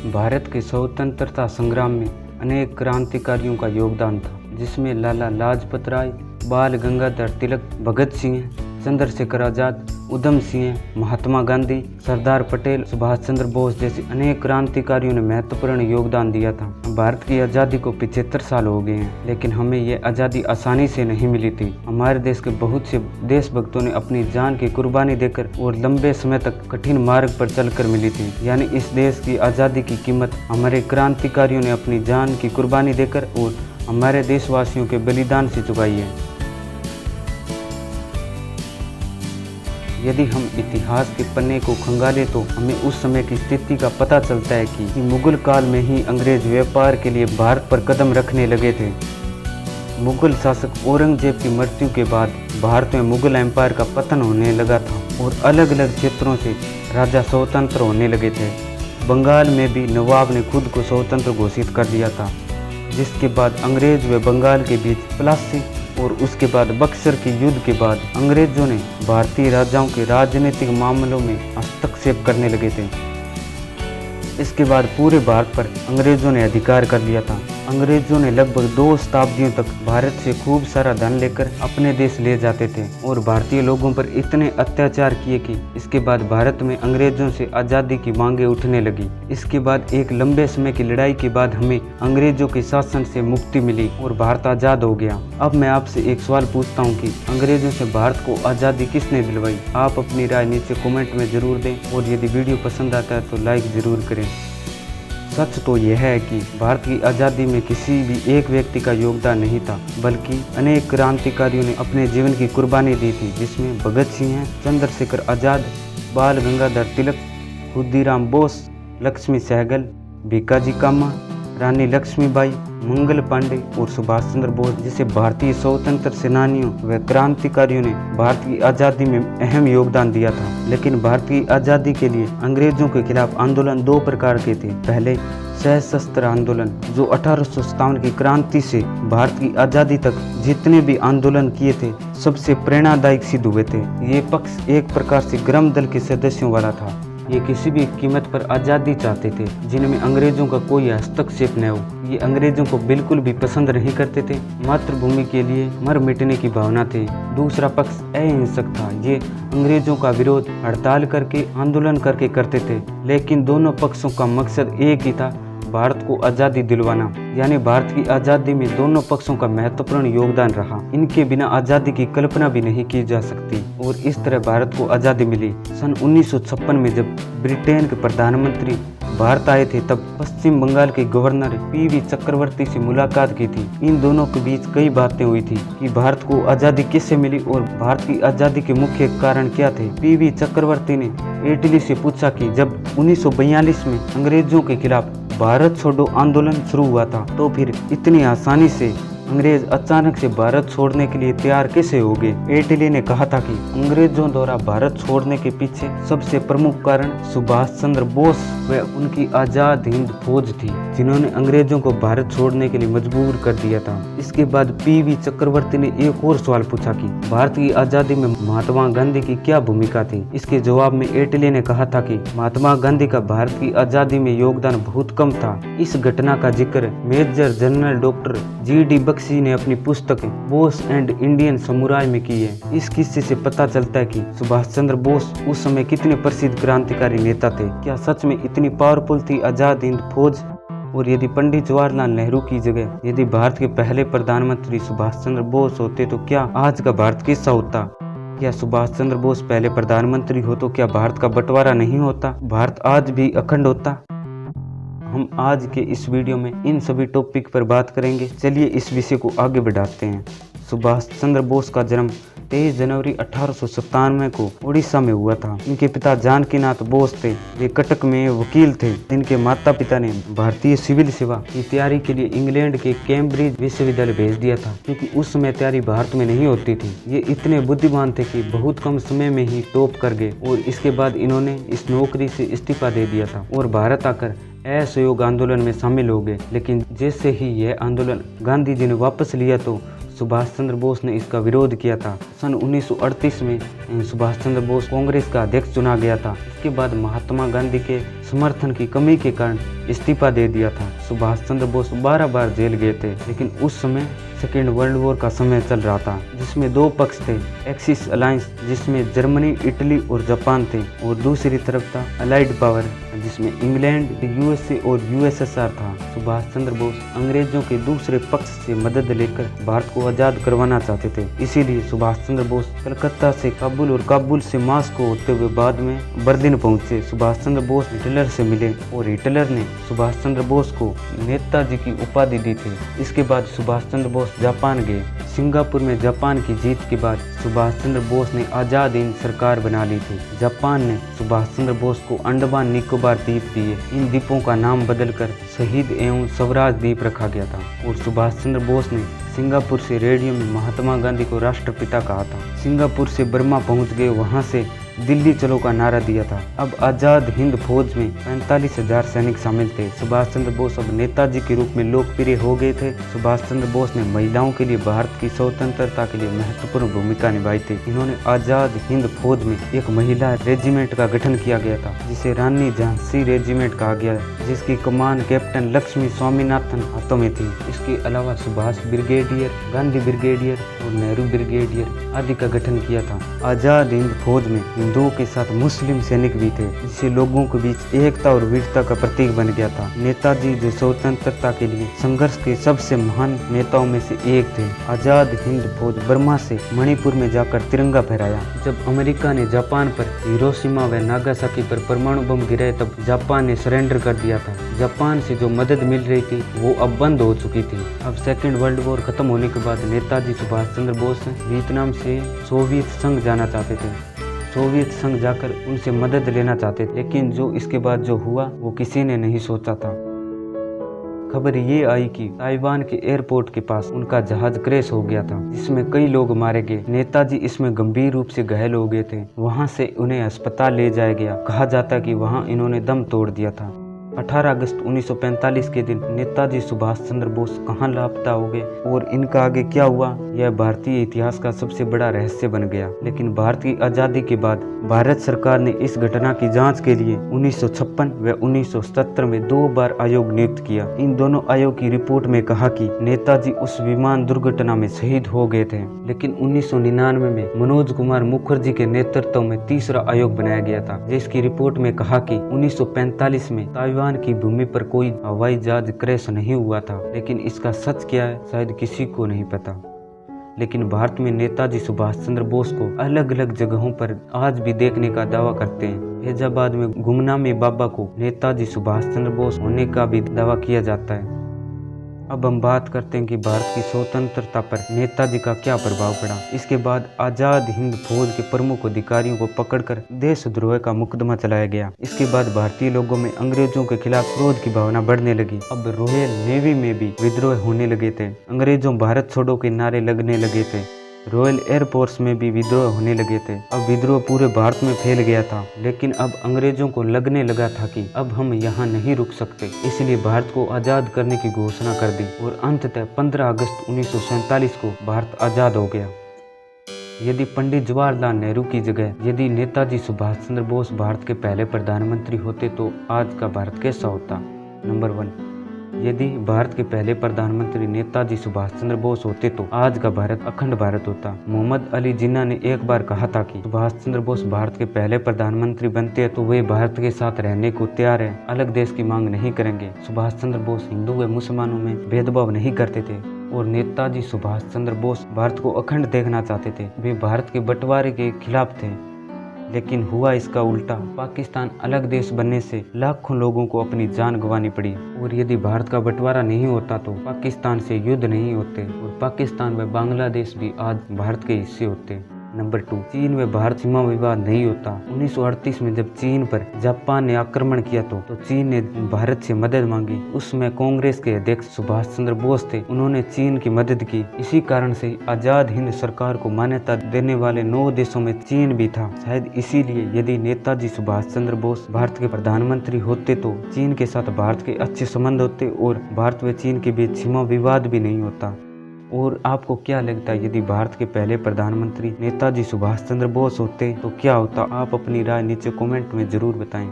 भारत के स्वतंत्रता संग्राम में अनेक क्रांतिकारियों का योगदान था, जिसमें लाला लाजपत राय, बाल गंगाधर तिलक, भगत सिंह, चंद्रशेखर आज़ाद, उधम सिंह, महात्मा गांधी, सरदार पटेल, सुभाष चंद्र बोस जैसे अनेक क्रांतिकारियों ने महत्वपूर्ण योगदान दिया था। भारत की आज़ादी को 75 साल हो गए हैं, लेकिन हमें यह आज़ादी आसानी से नहीं मिली थी। हमारे देश के बहुत से देशभक्तों ने अपनी जान की कुर्बानी देकर और लंबे समय तक कठिन मार्ग पर चलकर मिली थी। यानी इस देश की आज़ादी की कीमत हमारे क्रांतिकारियों ने अपनी जान की कुर्बानी देकर और हमारे देशवासियों के बलिदान से चुकाई है। यदि हम इतिहास के पन्ने को खंगालें तो हमें उस समय की स्थिति का पता चलता है कि मुगल काल में ही अंग्रेज व्यापार के लिए भारत पर कदम रखने लगे थे। मुगल शासक औरंगजेब की मृत्यु के बाद भारत में मुगल एम्पायर का पतन होने लगा था और अलग अलग क्षेत्रों से राजा स्वतंत्र होने लगे थे। बंगाल में भी नवाब ने खुद को स्वतंत्र घोषित कर दिया था, जिसके बाद अंग्रेज व बंगाल के बीच प्लासी और उसके बाद बक्सर के युद्ध के बाद अंग्रेजों ने भारतीय राजाओं के राजनीतिक मामलों में हस्तक्षेप करने लगे थे। इसके बाद पूरे भारत पर अंग्रेजों ने अधिकार कर लिया था। अंग्रेजों ने लगभग 2 शताब्दियों तक भारत से खूब सारा धन लेकर अपने देश ले जाते थे और भारतीय लोगों पर इतने अत्याचार किए कि इसके बाद भारत में अंग्रेजों से आज़ादी की मांगें उठने लगी। इसके बाद एक लंबे समय की लड़ाई के बाद हमें अंग्रेजों के शासन से मुक्ति मिली और भारत आज़ाद हो गया। अब मैं आपसे एक सवाल पूछता हूँ कि अंग्रेजों से भारत को आज़ादी किसने दिलवाई? आप अपनी राय नीचे कमेंट में ज़रूर दें और यदि वीडियो पसंद आता है तो लाइक ज़रूर करें। सच तो यह है कि भारत की आज़ादी में किसी भी एक व्यक्ति का योगदान नहीं था, बल्कि अनेक क्रांतिकारियों ने अपने जीवन की कुर्बानी दी थी, जिसमें भगत सिंह, चंद्रशेखर आज़ाद, बाल गंगाधर तिलक, खुदीराम बोस, लक्ष्मी सहगल, भीकाजी कामा, रानी लक्ष्मीबाई, मंगल पांडे और सुभाष चंद्र बोस जैसे भारतीय स्वतंत्र सेनानियों व क्रांतिकारियों ने भारत की आज़ादी में अहम योगदान दिया था। लेकिन भारत की आज़ादी के लिए अंग्रेजों के खिलाफ आंदोलन 2 प्रकार के थे। पहले सशस्त्र आंदोलन, जो 1857 की क्रांति से भारत की आज़ादी तक जितने भी आंदोलन किए थे सबसे प्रेरणादायक सिद्ध हुए थे। ये पक्ष एक प्रकार से ग्राम दल के सदस्यों वाला था। ये किसी भी कीमत पर आज़ादी चाहते थे, जिनमें अंग्रेजों का कोई हस्तक्षेप न हो। ये अंग्रेजों को बिल्कुल भी पसंद नहीं करते थे। मातृभूमि के लिए मर मिटने की भावना थी। दूसरा पक्ष अहिंसक था। ये अंग्रेजों का विरोध हड़ताल करके, आंदोलन करके करते थे, लेकिन दोनों पक्षों का मकसद एक ही था, भारत को आज़ादी दिलवाना। यानी भारत की आज़ादी में दोनों पक्षों का महत्वपूर्ण योगदान रहा। इनके बिना आज़ादी की कल्पना भी नहीं की जा सकती और इस तरह भारत को आज़ादी मिली। सन 1956 में जब ब्रिटेन के प्रधानमंत्री भारत आए थे, तब पश्चिम बंगाल के गवर्नर पीवी चक्रवर्ती से मुलाकात की थी। इन दोनों के बीच कई बातें हुई थी कि भारत को आज़ादी किससे मिली और भारत की आज़ादी के मुख्य कारण क्या थे। पीवी चक्रवर्ती ने इटली से पूछा कि जब 1942 में अंग्रेजों के खिलाफ भारत छोड़ो आंदोलन शुरू हुआ था, तो फिर इतनी आसानी से अंग्रेज अचानक से भारत छोड़ने के लिए तैयार कैसे हो गए? इटली ने कहा था कि अंग्रेजों द्वारा भारत छोड़ने के पीछे सबसे प्रमुख कारण सुभाष चंद्र बोस व उनकी आज़ाद हिंद फौज थी, जिन्होंने अंग्रेजों को भारत छोड़ने के लिए मजबूर कर दिया था। इसके बाद पीवी चक्रवर्ती ने एक और सवाल पूछा कि भारत की आज़ादी में महात्मा गांधी की क्या भूमिका थी? इसके जवाब में इटली ने कहा था कि महात्मा गांधी का भारत की आज़ादी में योगदान बहुत कम था। इस घटना का जिक्र major general doctor G D. Bakshi ने अपनी पुस्तक बोस एंड इंडियन समुराय में की है। इस किस्से से पता चलता है कि सुभाष चंद्र बोस उस समय कितने प्रसिद्ध क्रांतिकारी नेता थे। क्या सच में इतनी पावरफुल थी आज़ाद हिंद फौज? और यदि पंडित जवाहरलाल नेहरू की जगह यदि भारत के पहले प्रधानमंत्री सुभाष चंद्र बोस होते तो क्या आज का भारत कैसा होता? क्या सुभाष चंद्र बोस पहले प्रधानमंत्री हो तो क्या भारत का बंटवारा नहीं होता? भारत आज भी अखंड होता? हम आज के इस वीडियो में इन सभी टॉपिक पर बात करेंगे। चलिए इस विषय को आगे बढ़ाते हैं। सुभाष चंद्र बोस का जन्म 23 जनवरी 1897 को उड़ीसा में हुआ था। इनके पिता जानकीनाथ बोस थे। वे कटक में वकील थे। इनके माता पिता ने भारतीय सिविल सेवा की तैयारी के लिए इंग्लैंड के कैम्ब्रिज विश्वविद्यालय भेज दिया था, क्योंकि उस समय तैयारी भारत में नहीं होती थी। ये इतने बुद्धिमान थे कि बहुत कम समय में ही टॉप कर गए और इसके बाद इन्होंने इस नौकरी से इस्तीफा दे दिया था और भारत आकर असहयोग आंदोलन में शामिल हो गए। लेकिन जैसे ही यह आंदोलन गांधी जी ने वापस लिया तो सुभाष चंद्र बोस ने इसका विरोध किया था। सन 1938 में सुभाष चंद्र बोस कांग्रेस का अध्यक्ष चुना गया था। इसके बाद महात्मा गांधी के समर्थन की कमी के कारण इस्तीफा दे दिया था। सुभाष चंद्र बोस 12 बार जेल गए थे, लेकिन उस समय सेकेंड वर्ल्ड वॉर का समय चल रहा था, जिसमें दो पक्ष थे। एक्सिस अलायंस, जिसमें जर्मनी, इटली और जापान थे, और दूसरी तरफ था अलाइड पावर, जिसमें इंग्लैंड, यूएसए और यूएसएसआर था। सुभाष चंद्र बोस अंग्रेजों के दूसरे पक्ष से मदद लेकर भारत को आजाद करवाना चाहते थे। इसीलिए सुभाष चंद्र बोस कलकत्ता से काबुल और काबुल से मास्को होते हुए बाद में बर्लिन पहुंचे। सुभाष चंद्र बोस हिटलर से मिले और हिटलर ने सुभाष चंद्र बोस को नेताजी की उपाधि दी थी। इसके बाद सुभाष चंद्र बोस जापान गए। सिंगापुर में जापान की जीत के बाद सुभाष चंद्र बोस ने आजाद हिंद सरकार बना ली थी। जापान ने सुभाष चंद्र बोस को अंडमान निकोबार द्वीप दिए। इन द्वीपों का नाम बदलकर शहीद एवं स्वराज द्वीप रखा गया था। और सुभाष चंद्र बोस ने सिंगापुर से रेडियो में महात्मा गांधी को राष्ट्रपिता कहा था। सिंगापुर से बर्मा पहुंच गए, वहां से दिल्ली चलो का नारा दिया था। अब आजाद हिंद फौज में 45,000 सैनिक शामिल थे। सुभाष चंद्र बोस अब नेताजी के रूप में लोकप्रिय हो गए थे। सुभाष चंद्र बोस ने महिलाओं के लिए भारत की स्वतंत्रता के लिए महत्वपूर्ण भूमिका निभाई थी। इन्होंने आजाद हिंद फौज में एक महिला रेजिमेंट का गठन किया गया था, जिसे रानी झांसी रेजिमेंट कहा गया, जिसकी कमान कैप्टन लक्ष्मी स्वामीनाथन हाथों में थी। इसके अलावा सुभाष ब्रिगेडियर, गांधी ब्रिगेडियर और नेहरू ब्रिगेडियर आदि का गठन किया था। आजाद हिंद फौज में हिंदुओं के साथ मुस्लिम सैनिक भी थे, जिससे लोगों के बीच एकता और वीरता का प्रतीक बन गया था। नेताजी जो स्वतंत्रता के लिए संघर्ष के सबसे महान नेताओं में से एक थे। आजाद हिंद फौज बर्मा से मणिपुर में जाकर तिरंगा फहराया। जब अमेरिका ने जापान पर हिरोशिमा व नागासाकी पर परमाणु बम गिराए, तब जापान ने सरेंडर कर दिया था। जापान से जो मदद मिल रही थी वो अब बंद हो चुकी थी। अब सेकेंड वर्ल्ड वॉर खत्म होने के बाद नेताजी सुभाष चंद्र बोस वियतनाम से सोवियत संघ जाना चाहते थे। सोवियत संघ जाकर उनसे मदद लेना चाहते थे, लेकिन जो इसके बाद जो हुआ वो किसी ने नहीं सोचा था। खबर ये आई कि ताइवान के एयरपोर्ट के पास उनका जहाज क्रैश हो गया था, जिसमें कई लोग मारे गए। नेताजी इसमें गंभीर रूप से घायल हो गए थे। वहां से उन्हें अस्पताल ले जाया गया। कहा जाता कि वहां इन्होंने दम तोड़ दिया था। 18 अगस्त 1945 के दिन नेताजी सुभाष चंद्र बोस कहाँ लापता हो गए और इनका आगे क्या हुआ, यह भारतीय इतिहास का सबसे बड़ा रहस्य बन गया। लेकिन भारत की आज़ादी के बाद भारत सरकार ने इस घटना की जांच के लिए 1956 व 1977 में 2 बार आयोग नियुक्त किया। इन दोनों आयोग की रिपोर्ट में कहा कि नेताजी उस विमान दुर्घटना में शहीद हो गए थे। लेकिन 1999 में मनोज कुमार मुखर्जी के नेतृत्व में तीसरा आयोग बनाया गया था, जिसकी रिपोर्ट में कहा कि 1945 में ताइवान की भूमि पर कोई हवाई जहाज क्रैश नहीं हुआ था। लेकिन इसका सच क्या है शायद किसी को नहीं पता। लेकिन भारत में नेताजी सुभाष चंद्र बोस को अलग अलग जगहों पर आज भी देखने का दावा करते हैं। फैजाबाद में गुमनामी बाबा को नेताजी सुभाष चंद्र बोस होने का भी दावा किया जाता है। अब हम बात करते हैं कि भारत की स्वतंत्रता पर नेताजी का क्या प्रभाव पड़ा। इसके बाद आजाद हिंद फौज के प्रमुख अधिकारियों को पकड़कर देशद्रोह का मुकदमा चलाया गया। इसके बाद भारतीय लोगों में अंग्रेजों के खिलाफ क्रोध की भावना बढ़ने लगी। अब रॉयल नेवी में भी विद्रोह होने लगे थे। अंग्रेजों भारत छोड़ो के नारे लगने लगे थे। रॉयल एयरफोर्स में भी विद्रोह होने लगे थे। अब विद्रोह पूरे भारत में फैल गया था। लेकिन अब अंग्रेजों को लगने लगा था कि अब हम यहाँ नहीं रुक सकते, इसलिए भारत को आज़ाद करने की घोषणा कर दी और अंततः 15 अगस्त 1947 को भारत आज़ाद हो गया। यदि पंडित जवाहरलाल नेहरू की जगह यदि नेताजी सुभाष चंद्र बोस भारत के पहले प्रधानमंत्री होते तो आज का भारत कैसा होता? नंबर 1, यदि भारत के पहले प्रधानमंत्री नेताजी सुभाष चंद्र बोस होते तो आज का भारत अखंड भारत होता। मोहम्मद अली जिन्ना ने एक बार कहा था कि सुभाष चंद्र बोस भारत के पहले प्रधानमंत्री बनते हैं तो वे भारत के साथ रहने को तैयार हैं, अलग देश की मांग नहीं करेंगे। सुभाष चंद्र बोस हिंदू व मुसलमानों में भेदभाव नहीं करते थे और नेताजी सुभाष चंद्र बोस भारत को अखंड देखना चाहते थे। वे भारत के बंटवारे के खिलाफ थे। लेकिन हुआ इसका उल्टा। पाकिस्तान अलग देश बनने से लाखों लोगों को अपनी जान गंवानी पड़ी। और यदि भारत का बंटवारा नहीं होता तो पाकिस्तान से युद्ध नहीं होते और पाकिस्तान व बांग्लादेश भी आज भारत के हिस्से होते। नंबर 2, चीन व भारत सीमा विवाद नहीं होता। 1938 में जब चीन पर जापान ने आक्रमण किया तो चीन ने भारत से मदद मांगी। उसमें कांग्रेस के अध्यक्ष सुभाष चंद्र बोस थे, उन्होंने चीन की मदद की। इसी कारण से आजाद हिंद सरकार को मान्यता देने वाले 9 देशों में चीन भी था। शायद इसीलिए यदि नेताजी सुभाष चंद्र बोस भारत के प्रधानमंत्री होते तो चीन के साथ भारत के अच्छे संबंध होते और भारत व चीन के बीच सीमा विवाद भी नहीं होता। और आपको क्या लगता है यदि भारत के पहले प्रधानमंत्री नेताजी सुभाष चंद्र बोस होते तो क्या होता? आप अपनी राय नीचे कमेंट में जरूर बताएं।